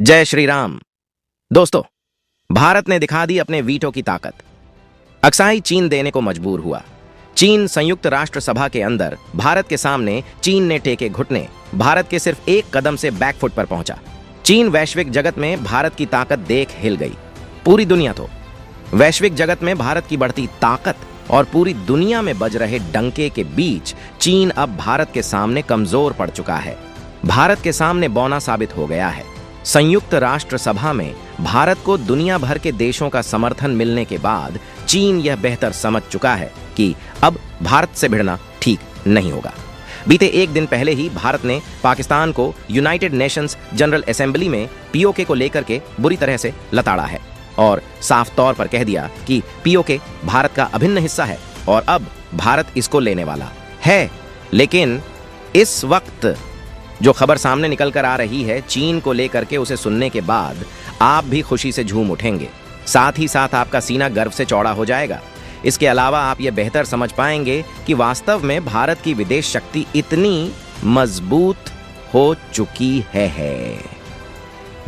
जय श्री राम। दोस्तों, भारत ने दिखा दी अपने वीटो की ताकत। अक्साई चीन देने को मजबूर हुआ। चीन संयुक्त राष्ट्र सभा के अंदर भारत के सामने चीन ने टेके घुटने। भारत के सिर्फ एक कदम से बैकफुट पर पहुंचा। चीन वैश्विक जगत में भारत की ताकत देख हिल गई। पूरी दुनिया तो वैश्विक जगत में भारत की बढ़ती ताकत और पूरी दुनिया में बज रहे डंके के बीच चीन अब भारत के सामने कमजोर पड़ चुका है। भारत के सामने बौना साबित हो गया है। संयुक्त राष्ट्र सभा में भारत को दुनिया भर के देशों का समर्थन मिलने के बाद चीन यह बेहतर समझ चुका है कि अब भारत से भिड़ना ठीक नहीं होगा। बीते एक दिन पहले ही भारत ने पाकिस्तान को यूनाइटेड नेशंस जनरल असेंबली में पीओके को लेकर के बुरी तरह से लताड़ा है और साफ तौर पर कह दिया कि पीओके भारत का अभिन्न हिस्सा है और अब भारत इसको लेने वाला है। लेकिन इस वक्त जो खबर सामने निकल कर आ रही है चीन को लेकर के, उसे सुनने के बाद आप भी खुशी से झूम उठेंगे। साथ ही साथ आपका सीना गर्व से चौड़ा हो जाएगा। इसके अलावा आप ये बेहतर समझ पाएंगे कि वास्तव में भारत की विदेश शक्ति इतनी मजबूत हो चुकी है।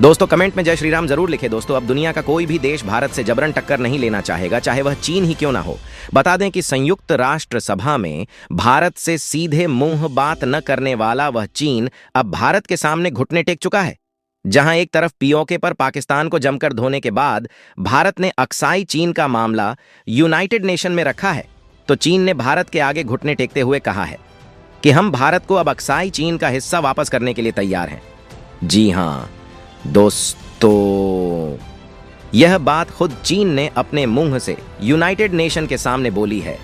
दोस्तों, कमेंट में जय श्री राम जरूर लिखें। दोस्तों, अब दुनिया का कोई भी देश भारत से जबरन टक्कर नहीं लेना चाहेगा, चाहे वह चीन ही क्यों ना हो। बता दें कि संयुक्त राष्ट्र सभा में भारत से सीधे मुंह बात न करने वाला वह चीन अब भारत के सामने घुटने टेक चुका है। जहां एक तरफ पीओके पर पाकिस्तान को जमकर धोने के बाद भारत ने अक्साई चीन का मामला यूनाइटेड नेशन में रखा है, तो चीन ने भारत के आगे घुटने टेकते हुए कहा है कि हम भारत को अब अक्साई चीन का हिस्सा वापस करने के लिए तैयार हैं। जी हां दोस्तों, यह बात खुद चीन ने अपने मुंह से यूनाइटेड नेशन के सामने बोली है।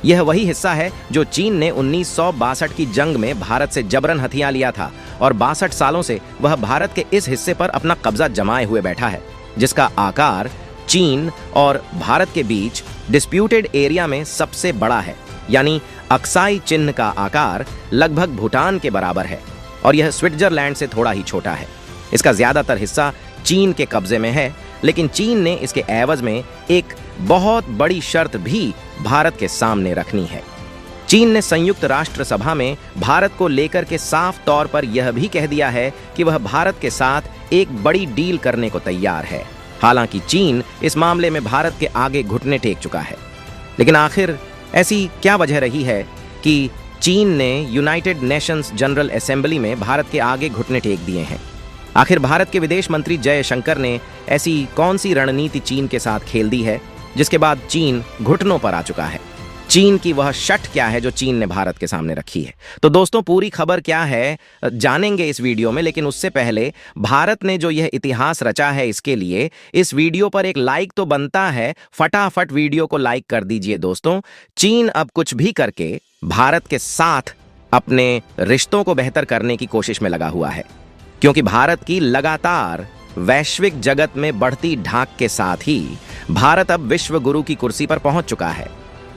यह वही हिस्सा है जो चीन ने 1962 की जंग में भारत से जबरन हथिया लिया था और 62 सालों से वह भारत के इस हिस्से पर अपना कब्जा जमाए हुए बैठा है, जिसका आकार चीन और भारत के बीच डिस्प्यूटेड एरिया में सबसे बड़ा है। यानी अक्साई चिन्ह का आकार लगभग भूटान के बराबर है और यह स्विट्जरलैंड से थोड़ा ही छोटा है। इसका ज्यादातर हिस्सा चीन के कब्जे में है, लेकिन चीन ने इसके एवज में एक बहुत बड़ी शर्त भी भारत के सामने रखनी है। चीन ने संयुक्त राष्ट्र सभा में भारत को लेकर के साफ तौर पर यह भी कह दिया है कि वह भारत के साथ एक बड़ी डील करने को तैयार है। हालांकि चीन इस मामले में भारत के आगे घुटने टेक चुका है, लेकिन आखिर ऐसी क्या वजह रही है कि चीन ने यूनाइटेड नेशंस जनरल असेंबली में भारत के आगे घुटने टेक दिए हैं? आखिर भारत के विदेश मंत्री जयशंकर ने ऐसी कौन सी रणनीति चीन के साथ खेल दी है जिसके बाद चीन घुटनों पर आ चुका है? चीन की वह शठ क्या है जो चीन ने भारत के सामने रखी है? तो दोस्तों, पूरी खबर क्या है जानेंगे इस वीडियो में, लेकिन उससे पहले भारत ने जो यह इतिहास रचा है इसके लिए इस वीडियो पर एक लाइक तो बनता है। फटाफट वीडियो को लाइक कर दीजिए। दोस्तों, चीन अब कुछ भी करके भारत के साथ अपने रिश्तों को बेहतर करने की कोशिश में लगा हुआ है, क्योंकि भारत की लगातार वैश्विक जगत में बढ़ती ढाक के साथ ही भारत अब विश्व गुरु की कुर्सी पर पहुंच चुका है।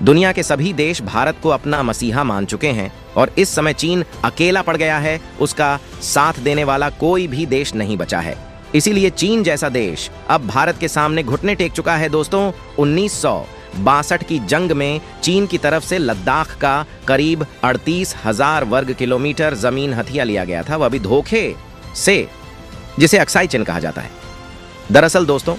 दुनिया के सभी देश भारत को अपना मसीहा मान चुके हैं और इस समय चीन अकेला पड़ गया है। उसका साथ देने वाला कोई भी देश नहीं बचा है। इसीलिए चीन जैसा देश अब भारत के सामने घुटने टेक चुका है। दोस्तों, 1962 की जंग में चीन की तरफ से लद्दाख का करीब 38,000 वर्ग किलोमीटर जमीन हथिया लिया गया था, वह भी धोखे से, जिसे अक्साई चिन्ह कहा जाता है। दरअसल दोस्तों,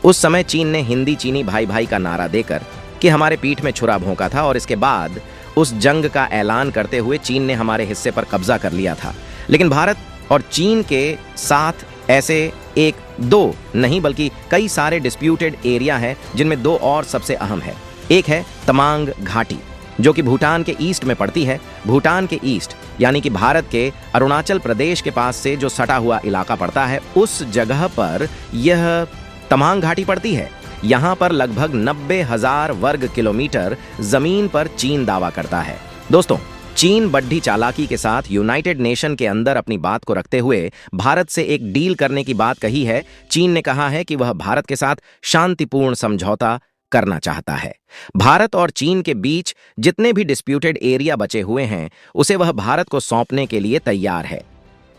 उस समय चीन ने हिंदी चीनी भाई भाई का नारा देकर कि हमारे पीठ में छुरा भोंका था और इसके बाद उस जंग का ऐलान करते हुए चीन ने हमारे हिस्से पर कब्जा कर लिया था। लेकिन भारत और चीन के साथ ऐसे एक दो नहीं बल्कि कई सारे डिस्प्यूटेड एरिया हैं, जिनमें दो और सबसे अहम है। एक है तमांग घाटी, जो कि भूटान के ईस्ट में पड़ती है। भूटान के ईस्ट यानी कि भारत के अरुणाचल प्रदेश के पास से जो सटा हुआ इलाका पड़ता है, उस जगह पर यह तमांग घाटी पड़ती है। यहां पर लगभग 90,000 वर्ग किलोमीटर जमीन पर चीन दावा करता है। दोस्तों, चीन बड्ढी चालाकी के साथ यूनाइटेड नेशन के अंदर अपनी बात को रखते हुए भारत से एक डील करने की बात कही है। चीन ने कहा है कि वह भारत के साथ शांतिपूर्ण समझौता करना चाहता है। भारत और चीन के बीच जितने भी डिस्प्यूटेड एरिया बचे हुए हैं उसे वह भारत को सौंपने के लिए तैयार है।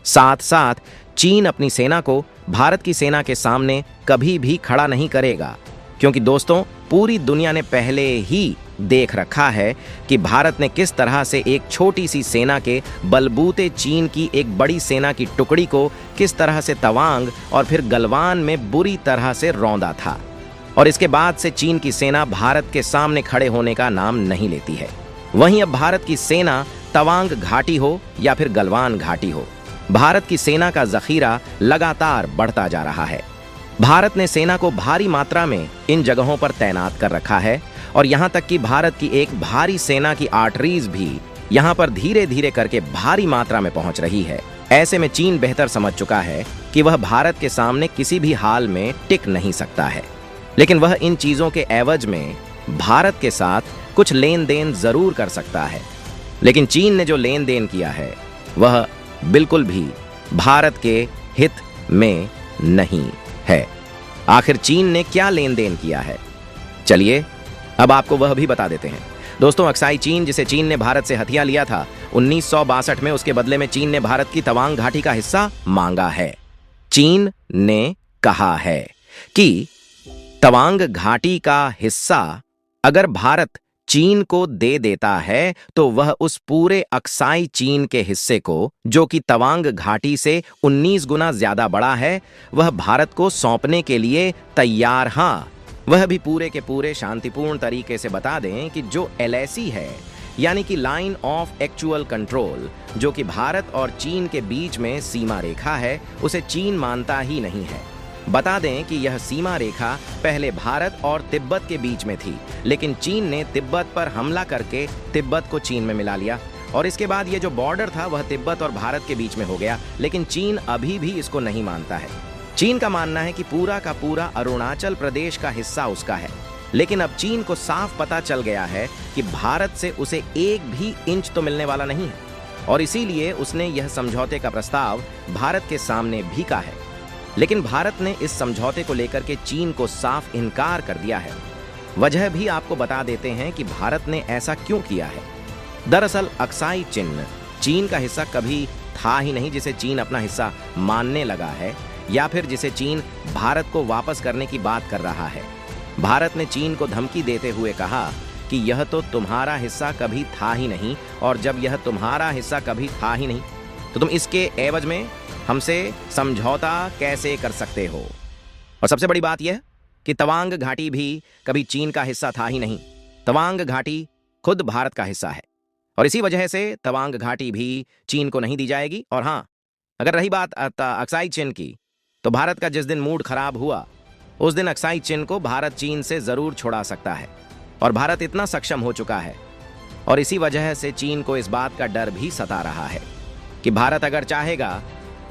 साथ साथ चीन अपनी सेना को भारत की सेना के सामने कभी भी खड़ा नहीं करेगा, क्योंकि दोस्तों, पूरी दुनिया ने पहले ही देख रखा है कि भारत ने किस तरह से एक छोटी सी सेना के बलबूते चीन की एक बड़ी सेना की टुकड़ी को किस तरह से तवांग और फिर गलवान में बुरी तरह से रौंदा था। और इसके बाद से चीन की सेना भारत के सामने खड़े होने का नाम नहीं लेती है। वहीं अब भारत की सेना तवांग घाटी हो या फिर गलवान घाटी हो, भारत की सेना का जखीरा लगातार बढ़ता जा रहा है। भारत ने सेना को भारी मात्रा में इन जगहों पर तैनात कर रखा है और यहां तक कि भारत की एक भारी सेना की आर्टरीज भी यहां पर धीरे धीरे करके भारी मात्रा में पहुंच रही है। ऐसे में चीन बेहतर समझ चुका है कि वह भारत के सामने किसी भी हाल में टिक नहीं सकता है, लेकिन वह इन चीजों के एवज में भारत के साथ कुछ लेन देन जरूर कर सकता है। लेकिन चीन ने जो लेन देन किया है वह बिल्कुल भी भारत के हित में नहीं है। आखिर चीन ने क्या लेन देन किया है, चलिए अब आपको वह भी बता देते हैं। दोस्तों, अक्साई चीन, जिसे चीन ने भारत से हथिया लिया था 1962 में, उसके बदले में चीन ने भारत की तवांग घाटी का हिस्सा मांगा है। चीन ने कहा है कि तवांग घाटी का हिस्सा अगर भारत चीन को दे देता है तो वह उस पूरे अक्साई चीन के हिस्से को, जो कि तवांग घाटी से 19 गुना ज्यादा बड़ा है, वह भारत को सौंपने के लिए तैयार। हाँ, वह भी पूरे के पूरे शांतिपूर्ण तरीके से बता दें कि जो LAC है, यानी कि लाइन ऑफ एक्चुअल कंट्रोल, जो कि भारत और चीन के बीच में सीमा रेखा है, उसे चीन मानता ही नहीं है। बता दें कि यह सीमा रेखा पहले भारत और तिब्बत के बीच में थी, लेकिन चीन ने तिब्बत पर हमला करके तिब्बत को चीन में मिला लिया और इसके बाद ये जो बॉर्डर था वह तिब्बत और भारत के बीच में हो गया। लेकिन चीन अभी भी इसको नहीं मानता है। चीन का मानना है कि पूरा का पूरा अरुणाचल प्रदेश का हिस्सा उसका है। लेकिन अब चीन को साफ पता चल गया है कि भारत से उसे एक भी इंच तो मिलने वाला नहीं है और इसीलिए उसने यह समझौते का प्रस्ताव भारत के सामने भीका है। लेकिन भारत ने इस समझौते को लेकर के चीन को साफ इनकार कर दिया है। वजह भी आपको बता देते हैं कि भारत ने ऐसा क्यों किया है। दरअसल अक्साई चिन्ह चीन का हिस्सा कभी था ही नहीं, जिसे चीन अपना हिस्सा मानने लगा है या फिर जिसे चीन भारत को वापस करने की बात कर रहा है। भारत ने चीन को धमकी देते हुए कहा कि यह तो तुम्हारा हिस्सा कभी था ही नहीं, और जब यह तुम्हारा हिस्सा कभी था ही नहीं तो तुम इसके एवज में हमसे समझौता कैसे कर सकते हो। और सबसे बड़ी बात यह कि तवांग घाटी भी कभी चीन का हिस्सा था ही नहीं। तवांग घाटी खुद भारत का हिस्सा है और इसी वजह से तवांग घाटी भी चीन को नहीं दी जाएगी। और हाँ, अगर रही बात अक्साई चिन की, तो भारत का जिस दिन मूड खराब हुआ उस दिन अक्साई चिन को भारत चीन से जरूर छुड़ा सकता है और भारत इतना सक्षम हो चुका है। और इसी वजह से चीन को इस बात का डर भी सता रहा है कि भारत अगर चाहेगा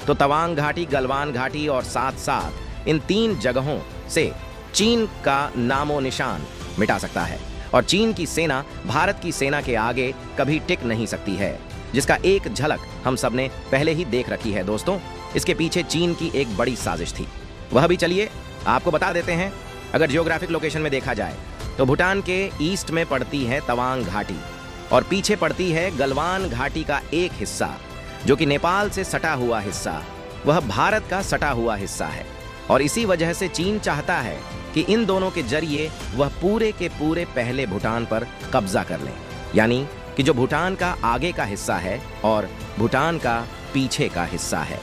तो तवांग घाटी, गलवान घाटी और साथ साथ इन 3 जगहों से चीन का नामो निशान मिटा सकता है और चीन की सेना भारत की सेना के आगे कभी टिक नहीं सकती है, जिसका एक झलक हम सबने पहले ही देख रखी है। दोस्तों, इसके पीछे चीन की एक बड़ी साजिश थी, वह भी चलिए आपको बता देते हैं। अगर जियोग्राफिक लोकेशन में देखा जाए तो भूटान के ईस्ट में पड़ती है तवांग घाटी और पीछे पड़ती है गलवान घाटी का एक हिस्सा, जो कि नेपाल से सटा हुआ हिस्सा, वह भारत का सटा हुआ हिस्सा है। और इसी वजह से चीन चाहता है कि इन दोनों के जरिए वह पूरे के पूरे पहले भूटान पर कब्जा कर लें, यानी कि जो भूटान का आगे का हिस्सा है और भूटान का पीछे का हिस्सा है,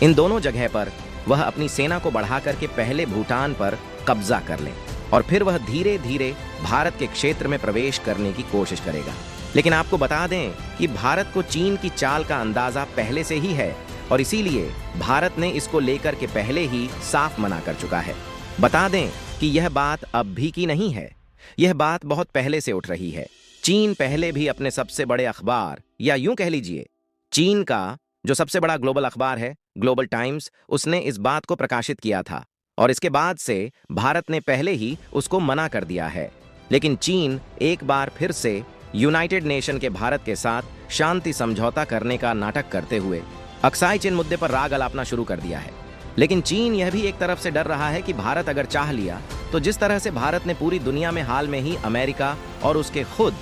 इन दोनों जगह पर वह अपनी सेना को बढ़ा करके पहले भूटान पर कब्जा कर लें और फिर वह धीरे धीरे भारत के क्षेत्र में प्रवेश करने की कोशिश करेगा। लेकिन आपको बता दें कि भारत को चीन की चाल का अंदाजा पहले से ही है और इसीलिए भारत ने इसको लेकर के पहले ही साफ मना कर चुका है। बता दें कि यह बात अब भी की नहीं है, यह बात बहुत पहले से उठ रही है। चीन पहले भी अपने सबसे बड़े अखबार, या यूं कह लीजिए चीन का जो सबसे बड़ा ग्लोबल अखबार है ग्लोबल टाइम्स, उसने इस बात को प्रकाशित किया था और इसके बाद से भारत ने पहले ही उसको मना कर दिया है। लेकिन चीन एक बार फिर से यूनाइटेड नेशन के भारत के साथ शांति समझौता करने का नाटक करते हुए अक्साई चिन मुद्दे पर राग अलापना शुरू कर दिया है। लेकिन चीन यह भी एक तरफ से डर रहा है कि भारत अगर चाह लिया तो जिस तरह से भारत ने पूरी दुनिया में हाल में ही अमेरिका और उसके खुद,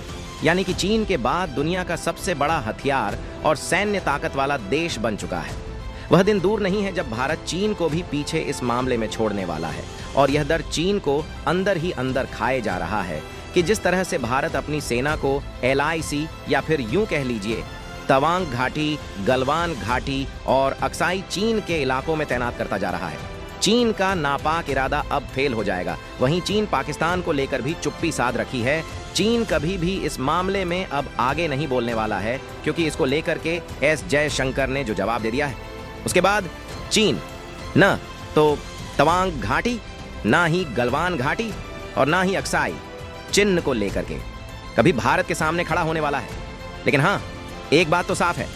यानी कि चीन के बाद दुनिया का सबसे बड़ा हथियार और सैन्य ताकत वाला देश बन चुका है, वह दिन दूर नहीं है जब भारत चीन को भी पीछे इस मामले में छोड़ने वाला है। और यह डर चीन को अंदर ही अंदर खाए जा रहा है कि जिस तरह से भारत अपनी सेना को LIC या फिर यूं कह लीजिए तवांग घाटी, गलवान घाटी और अक्साई चीन के इलाकों में तैनात करता जा रहा है। चीन का नापाक इरादा अब फेल हो जाएगा। वहीं चीन पाकिस्तान को लेकर भी चुप्पी साध रखी है। चीन कभी भी इस मामले में अब आगे नहीं बोलने वाला है, क्योंकि इसको लेकर के S जयशंकर ने जो जवाब दे दिया है। उसके बाद चीन न तो तवांग घाटी, ना ही गलवान घाटी और ना ही अक्साई चिन्ह को लेकर के कभी भारत के सामने खड़ा होने वाला है। लेकिन हाँ, एक बात तो साफ है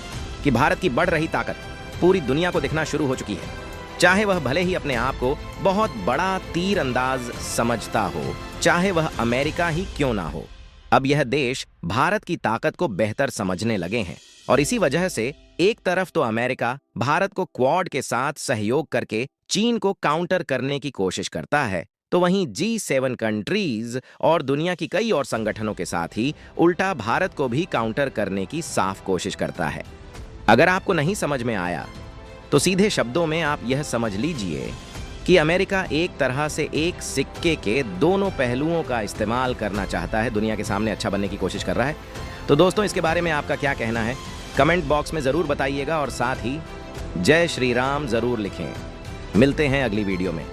कि भारत की बढ़ रही ताकत पूरी दुनिया को दिखना शुरू हो चुकी है। चाहे वह भले ही अपने आप को बहुत बड़ा तीर अंदाज समझता हो, चाहे वह अमेरिका ही क्यों ना हो, अब यह देश भारत की ताकत को बेहतर समझने लगे हैं। और इसी वजह से एक तरफ तो अमेरिका भारत को क्वाड के साथ सहयोग करके चीन को काउंटर करने की कोशिश करता है, तो वहीं G7 कंट्रीज और दुनिया की कई और संगठनों के साथ ही उल्टा भारत को भी काउंटर करने की साफ कोशिश करता है। अगर आपको नहीं समझ में आया तो सीधे शब्दों में आप यह समझ लीजिए कि अमेरिका एक तरह से एक सिक्के के दोनों पहलुओं का इस्तेमाल करना चाहता है, दुनिया के सामने अच्छा बनने की कोशिश कर रहा है। तो दोस्तों, इसके बारे में आपका क्या कहना है कमेंट बॉक्स में ज़रूर बताइएगा और साथ ही जय श्री राम ज़रूर लिखें। मिलते हैं अगली वीडियो में।